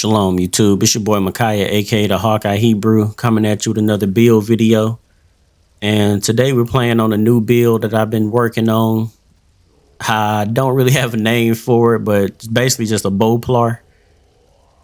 Shalom YouTube, it's your boy Micaiah, aka the Hawkeye Hebrew, coming at you with another build video. And today we're playing on a new build that I've been working on. I don't really have a name for it, but it's basically just a bowplar.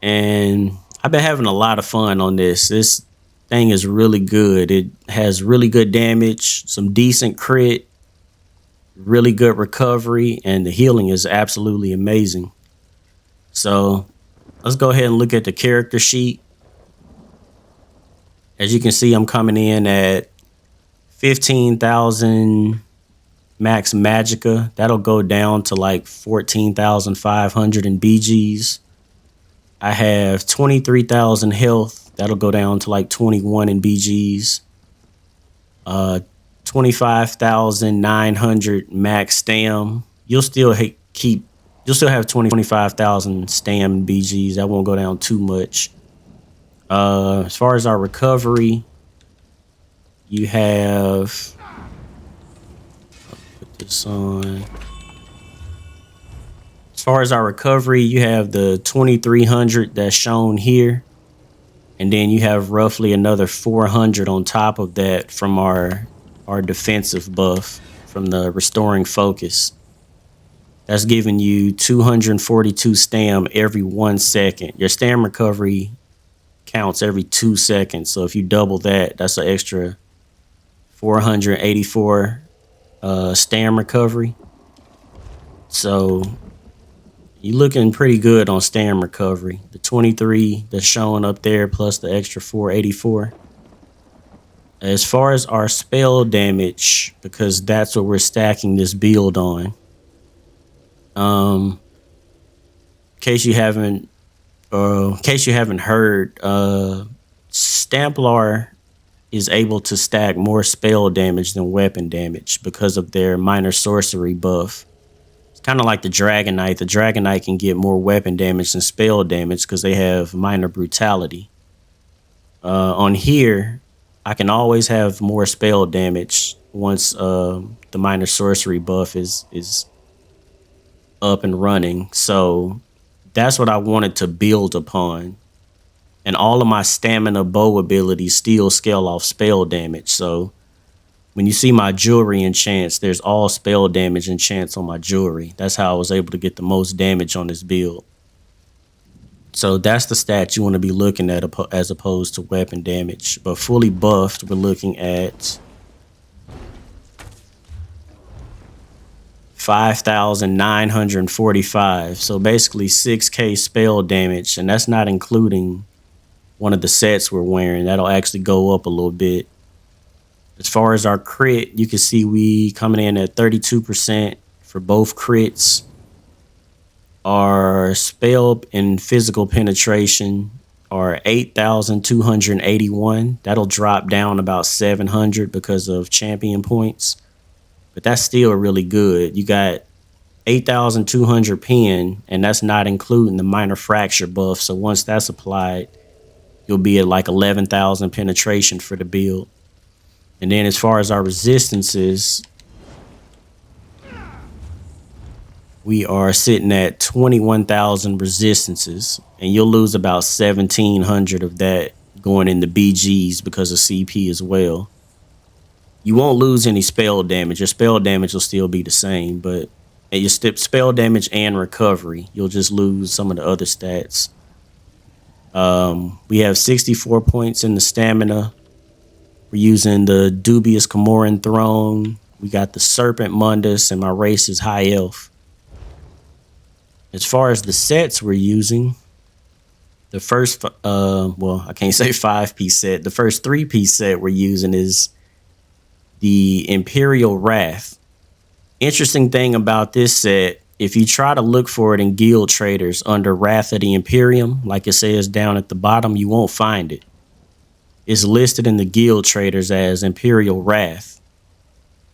And I've been having a lot of fun on this. This thing is really good. It has really good damage, some decent crit, really good recovery, and the healing is absolutely amazing. So let's go ahead and look at the character sheet. As you can see, I'm coming in at 15,000 max magicka. That'll go down to like 14,500 in BGs. I have 23,000 health. That'll go down to like 21 in BGs. 25,900 max stam. You'll still have 25,000 stam in BGs. That won't go down too much. As far as our recovery, you have, I'll put this on. As far as our recovery, you have the 2,300 that's shown here. And then you have roughly another 400 on top of that from our defensive buff from the restoring focus. That's giving you 242 stam every 1 second. Your stam recovery counts every 2 seconds. So if you double that, that's an extra 484 stam recovery. So you're looking pretty good on stam recovery. The 23 that's showing up there plus the extra 484. As far as our spell damage, because that's what we're stacking this build on. In case you haven't heard, Stamplar is able to stack more spell damage than weapon damage because of their minor sorcery buff. It's kind of like the Dragon Knight. The Dragon Knight can get more weapon damage than spell damage because they have minor brutality. On here, I can always have more spell damage once the minor sorcery buff is up and running. So that's what I wanted to build upon. And all of my stamina bow abilities still scale off spell damage. So when you see my jewelry enchants, there's all spell damage enchants on my jewelry. That's how I was able to get the most damage on this build. So that's the stat you want to be looking at as opposed to weapon damage. But fully buffed, we're looking at 5,945. So basically 6k spell damage, and that's not including one of the sets we're wearing. That'll actually go up a little bit. As far as our crit, you can see we coming in at 32% for both crits. Our spell and physical penetration are 8,281. That'll drop down about 700 because of champion points. But that's still really good. You got 8,200 pen, and that's not including the minor fracture buff. So once that's applied, you'll be at like 11,000 penetration for the build. And then as far as our resistances, we are sitting at 21,000 resistances, and you'll lose about 1,700 of that going into BGs because of CP as well. You won't lose any spell damage. Your spell damage will still be the same, but at your spell damage and recovery, you'll just lose some of the other stats. We have 64 points in the stamina. We're using the Dubious Comoran Throne. We got the Serpent Mundus, and my race is High Elf. As far as the sets we're using, the first, well, I can't say 5-piece set. The first 3-piece set we're using is the Imperial Wrath. Interesting thing about this set, if you try to look for it in guild traders under Wrath of the Imperium, like it says down at the bottom, you won't find it. It's listed in the guild traders as Imperial Wrath.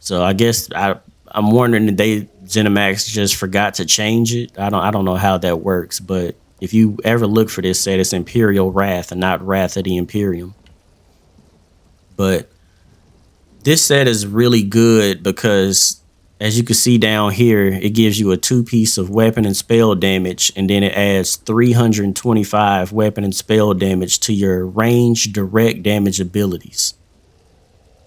So I guess I'm wondering if ZeniMax just forgot to change it. I don't know how that works, but if you ever look for this set, it's Imperial Wrath and not Wrath of the Imperium. But this set is really good because As you can see down here, it gives you a 2-piece of weapon and spell damage, and then it adds 325 weapon and spell damage to your range direct damage abilities.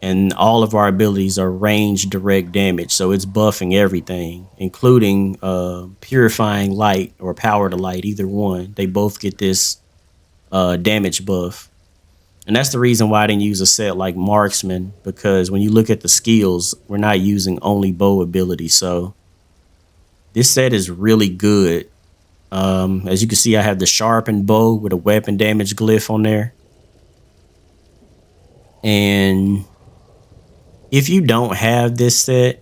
And all of our abilities are range direct damage, so it's buffing everything, including purifying light or power to light, either one. They both get this damage buff. And that's the reason why I didn't use a set like Marksman, because when you look at the skills, we're not using only bow ability. So this set is really good. As you can see, I have the sharpened bow with a weapon damage glyph on there. And if you don't have this set,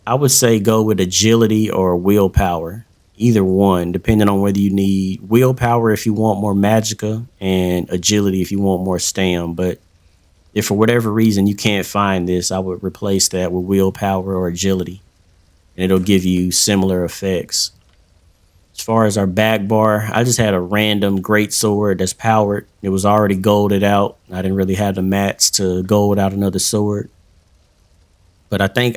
I would say go with agility or willpower. Either one, depending on whether you need willpower if you want more magicka and agility if you want more stam. But if for whatever reason you can't find this, I would replace that with willpower or agility, and it'll give you similar effects. As far as our back bar, I just had a random great sword that's powered. It was already golded out. I didn't really have the mats to gold out another sword. But I think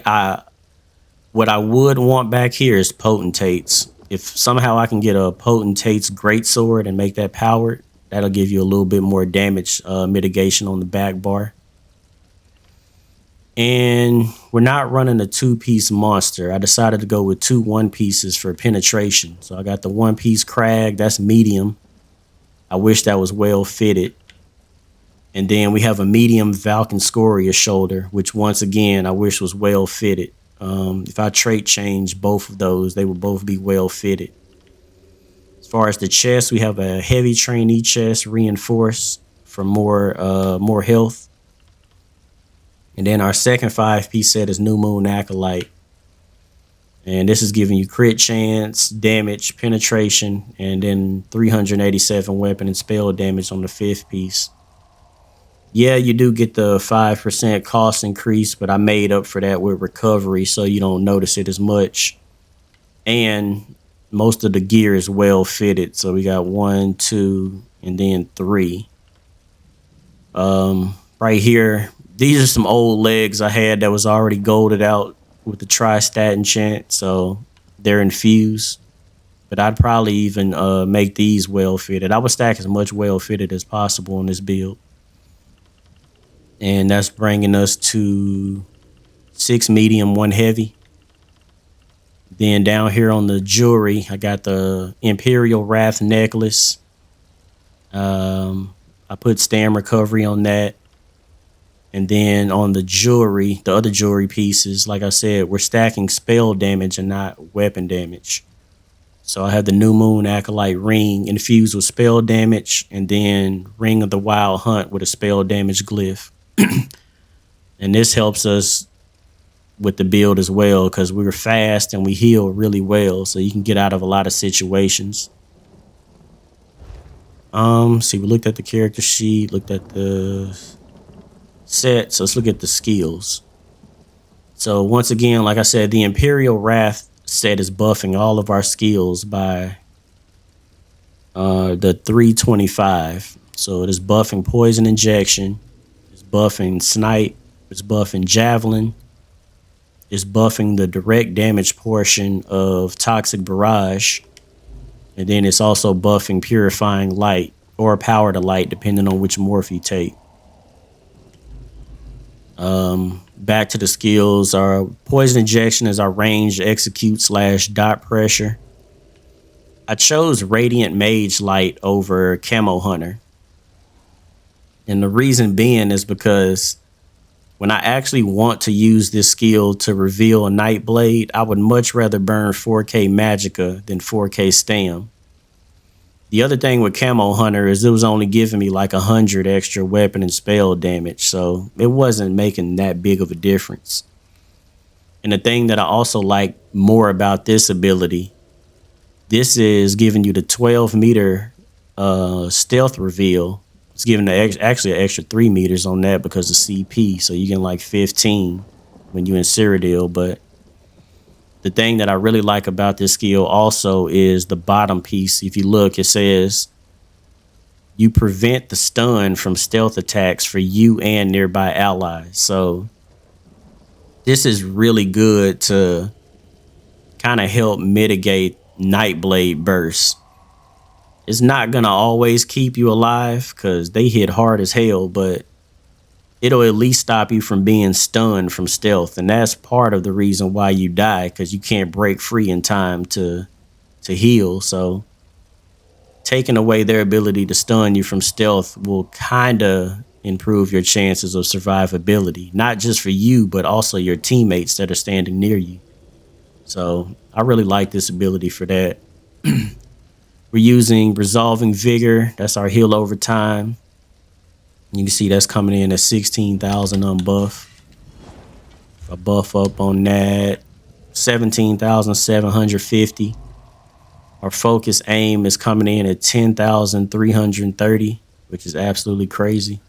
what I would want back here is potentates. If somehow I can get a potentate's greatsword and make that powered, that'll give you a little bit more damage mitigation on the back bar. And we're not running a 2-piece monster. I decided to go with 2 1-pieces for penetration. So I got the 1-piece crag, that's medium. I wish that was well fitted. And then we have a medium Falcon Scoria shoulder, which once again I wish was well fitted. If I trait change both of those, they would both be well fitted. As far as the chest, we have a heavy trainee chest reinforced for more health. And then our second 5-piece set is New Moon Acolyte. And this is giving you crit chance, damage, penetration, and then 387 weapon and spell damage on the 5th piece. Yeah, you do get the 5% cost increase, but I made up for that with recovery, so you don't notice it as much. And most of the gear is well fitted, so we got 1, 2, and then 3. Right here, these are some old legs I had that was already golded out with the tri-stat enchant, so they're infused. But I'd probably even make these well fitted. I would stack as much well fitted as possible in this build. And that's bringing us to 6 medium, 1 heavy. Then down here on the jewelry, I got the Imperial Wrath necklace. I put stam recovery on that. And then on the jewelry, the other jewelry pieces, like I said, we're stacking spell damage and not weapon damage. So I have the New Moon Acolyte ring infused with spell damage, and then Ring of the Wild Hunt with a spell damage glyph. And this helps us with the build as well, because we're fast and we heal really well, so you can get out of a lot of situations. See, we looked at the character sheet, looked at the set, so let's look at the skills. So once again, like I said, the Imperial Wrath set is buffing all of our skills by the 325. So it is buffing poison injection, it's buffing snipe, it's buffing javelin, it's buffing the direct damage portion of toxic barrage, and then it's also buffing purifying light or power to light, depending on which morph you take. Back to the skills. Our poison injection is our range execute / dot pressure. I chose Radiant Mage Light over Camo Hunter. And the reason being is because when I actually want to use this skill to reveal a Nightblade, I would much rather burn 4K magicka than 4K stam. The other thing with Camo Hunter is it was only giving me like 100 extra weapon and spell damage, so it wasn't making that big of a difference. And the thing that I also like more about this ability, this is giving you the 12 meter stealth reveal. It's giving actually an extra 3 meters on that because of CP, so you get like 15 when you in Cyrodiil. But the thing that I really like about this skill also is the bottom piece. If you look, it says you prevent the stun from stealth attacks for you and nearby allies. So This is really good to kind of help mitigate Nightblade bursts. It's not gonna always keep you alive because they hit hard as hell, but it'll at least stop you from being stunned from stealth, and that's part of the reason why you die, because you can't break free in time to heal. So taking away their ability to stun you from stealth will kind of improve your chances of survivability, not just for you, but also your teammates that are standing near you. So I really like this ability for that. We're using Resolving Vigor. That's our heal over time. You can see that's coming in at 16,000 on buff. If I buff up on that, 17,750. Our focus aim is coming in at 10,330, which is absolutely crazy.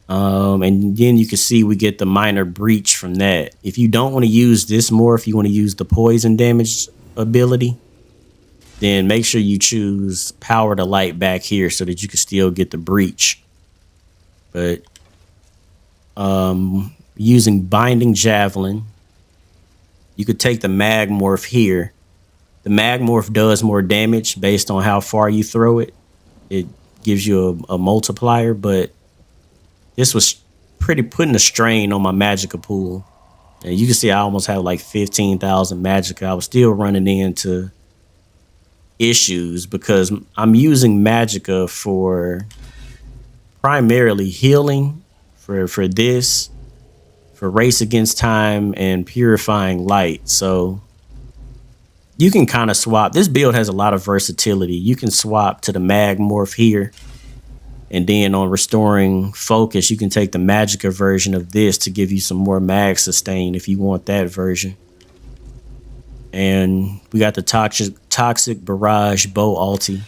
And then you can see we get the minor breach from that. If you don't want to use this morph, you want to use the poison damage ability, then make sure you choose Power to Light back here so that you can still get the breach. But using Binding Javelin, you could take the mag morph here. The mag morph does more damage based on how far you throw it. It gives you a multiplier, but this was pretty putting a strain on my magicka pool. And you can see I almost had like 15,000 magicka. I was still running into issues because I'm using magicka for primarily healing, for this, for Race Against Time, and Purifying Light. So you can kind of swap. This build has a lot of versatility. You can swap to the mag morph here, and then on Restoring Focus, you can take the magicka version of this to give you some more mag sustain if you want that version. And we got the Toxic Barrage Bow ulti.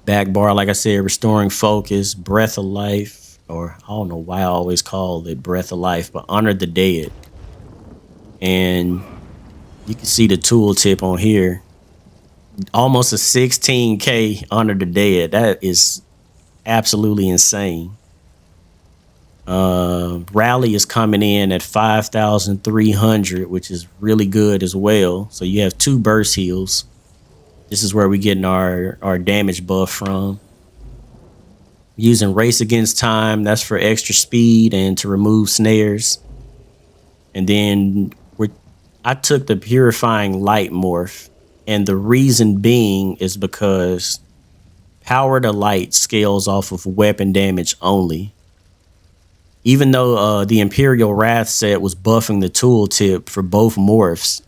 Backbar, like I said, Restoring Focus, Breath of Life, or I don't know why I always call it Breath of Life, but Honor the Dead. And you can see the tooltip on here. Almost a 16k Honor the Dead. That is absolutely insane. Rally is coming in at 5,300, which is really good as well. So you have 2 burst heals. This is where we're getting our damage buff from. Using Race Against Time, that's for extra speed and to remove snares. And then I took the Purifying Light morph, and the reason being is because Power to Light scales off of weapon damage only. Even though the Imperial Wrath set was buffing the tooltip for both morphs,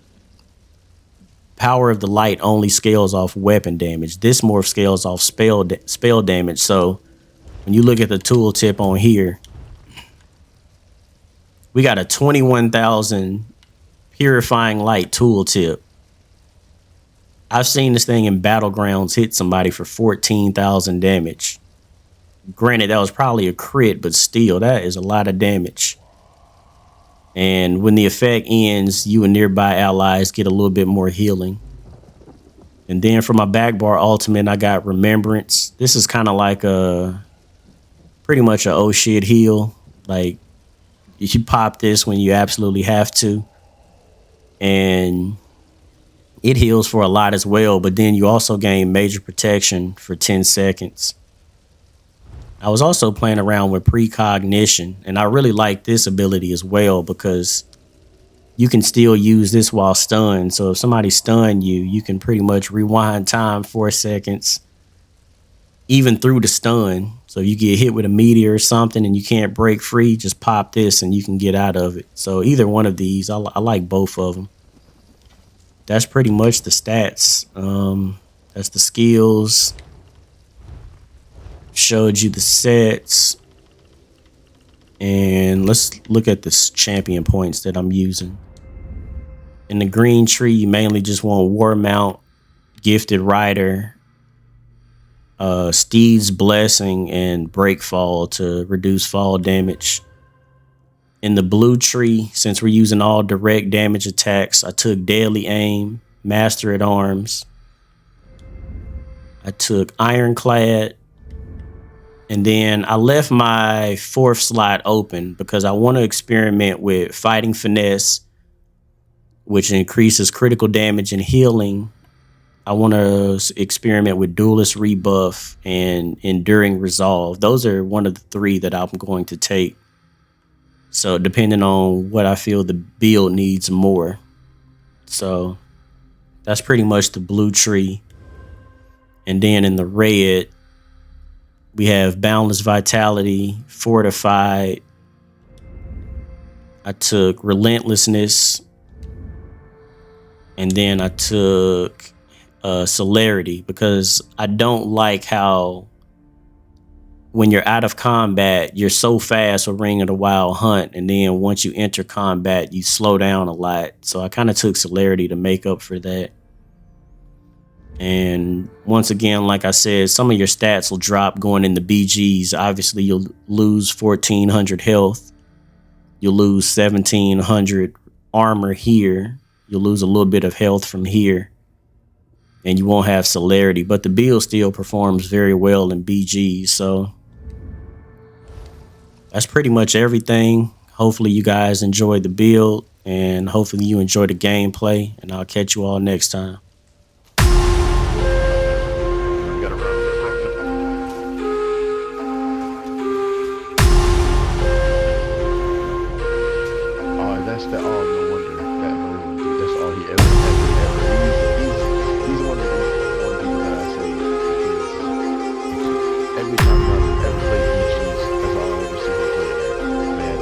Power of the Light only scales off weapon damage. This morph scales off spell damage. So when you look at the tooltip on here, we got a 21,000 Purifying Light tooltip. I've seen this thing in Battlegrounds hit somebody for 14,000 damage. Granted, that was probably a crit, but still, that is a lot of damage. And when the effect ends, you and nearby allies get a little bit more healing. And then for my backbar ultimate, I got Remembrance. This is kind of like pretty much a oh shit heal. Like, you pop this when you absolutely have to. And it heals for a lot as well, but then you also gain major protection for 10 seconds. I was also playing around with Precognition, and I really like this ability as well because you can still use this while stunned. So if somebody stunned you, you can pretty much rewind time 4 seconds, even through the stun. So if you get hit with a meteor or something and you can't break free, just pop this and you can get out of it. So either one of these, I like both of them. That's pretty much the stats. That's the skills. Showed you the sets. And let's look at the champion points that I'm using. In the green tree, you mainly just want War Mount, Gifted Rider, Steed's Blessing, and Breakfall to reduce fall damage. In the blue tree, since we're using all direct damage attacks, I took Deadly Aim, Master at Arms. I took Ironclad, And then I left my 4th slot open because I want to experiment with fighting finesse, which increases critical damage and healing. I want to experiment with duelist rebuff and enduring resolve. Those are one of the 3 that I'm going to take. So depending on what I feel the build needs more. So that's pretty much the blue tree. And then in the red, we have Boundless Vitality, Fortified. I took Relentlessness. And then I took Celerity, because I don't like how when you're out of combat, you're so fast with Ring of the Wild Hunt. And then once you enter combat, you slow down a lot. So I kind of took Celerity to make up for that. And once again, like I said, some of your stats will drop going in the BGs. Obviously, you'll lose 1,400 health. You'll lose 1,700 armor here. You'll lose a little bit of health from here. And you won't have Celerity. But the build still performs very well in BGs. So that's pretty much everything. Hopefully you guys enjoyed the build. And hopefully you enjoy the gameplay. And I'll catch you all next time. That's the all no wonder that Merlin did. That's all he ever. He's one of the people that I say because every time I ever play BGs, that's all I ever see him play that.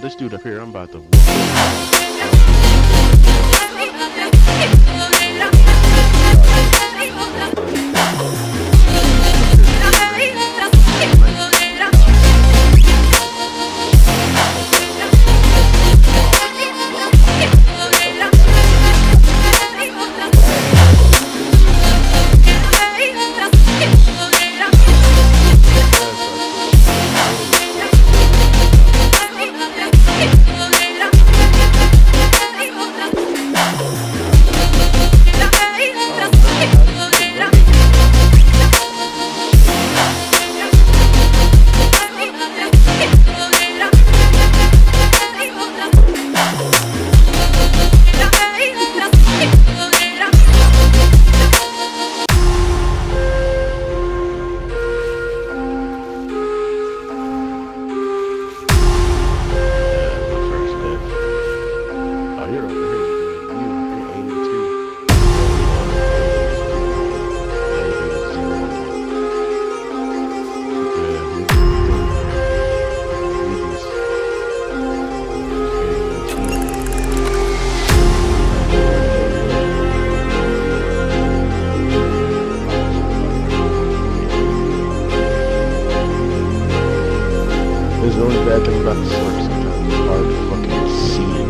This dude up here, I'm about to The only bad thing about the slurp sometimes it's hard to fucking see it.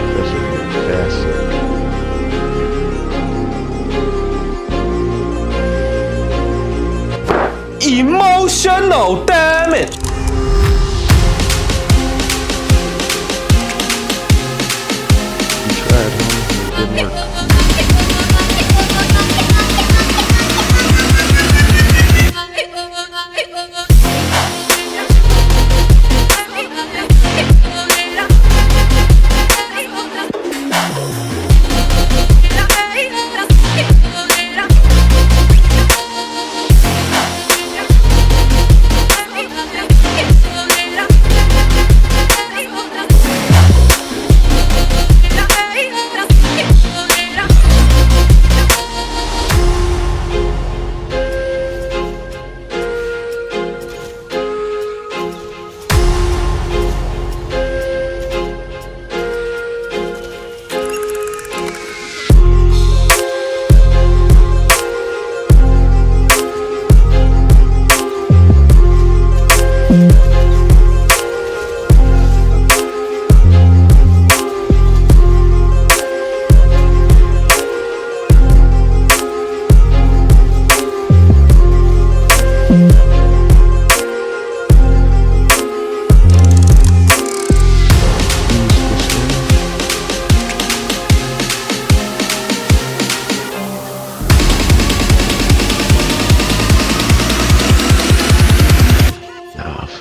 Especially if you're fast slurp. Emotional, damn it! You tried, homie. It didn't work.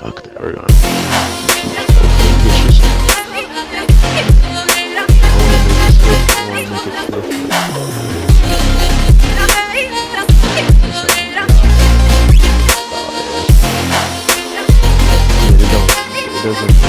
Fuck that, we're gonna it doesn't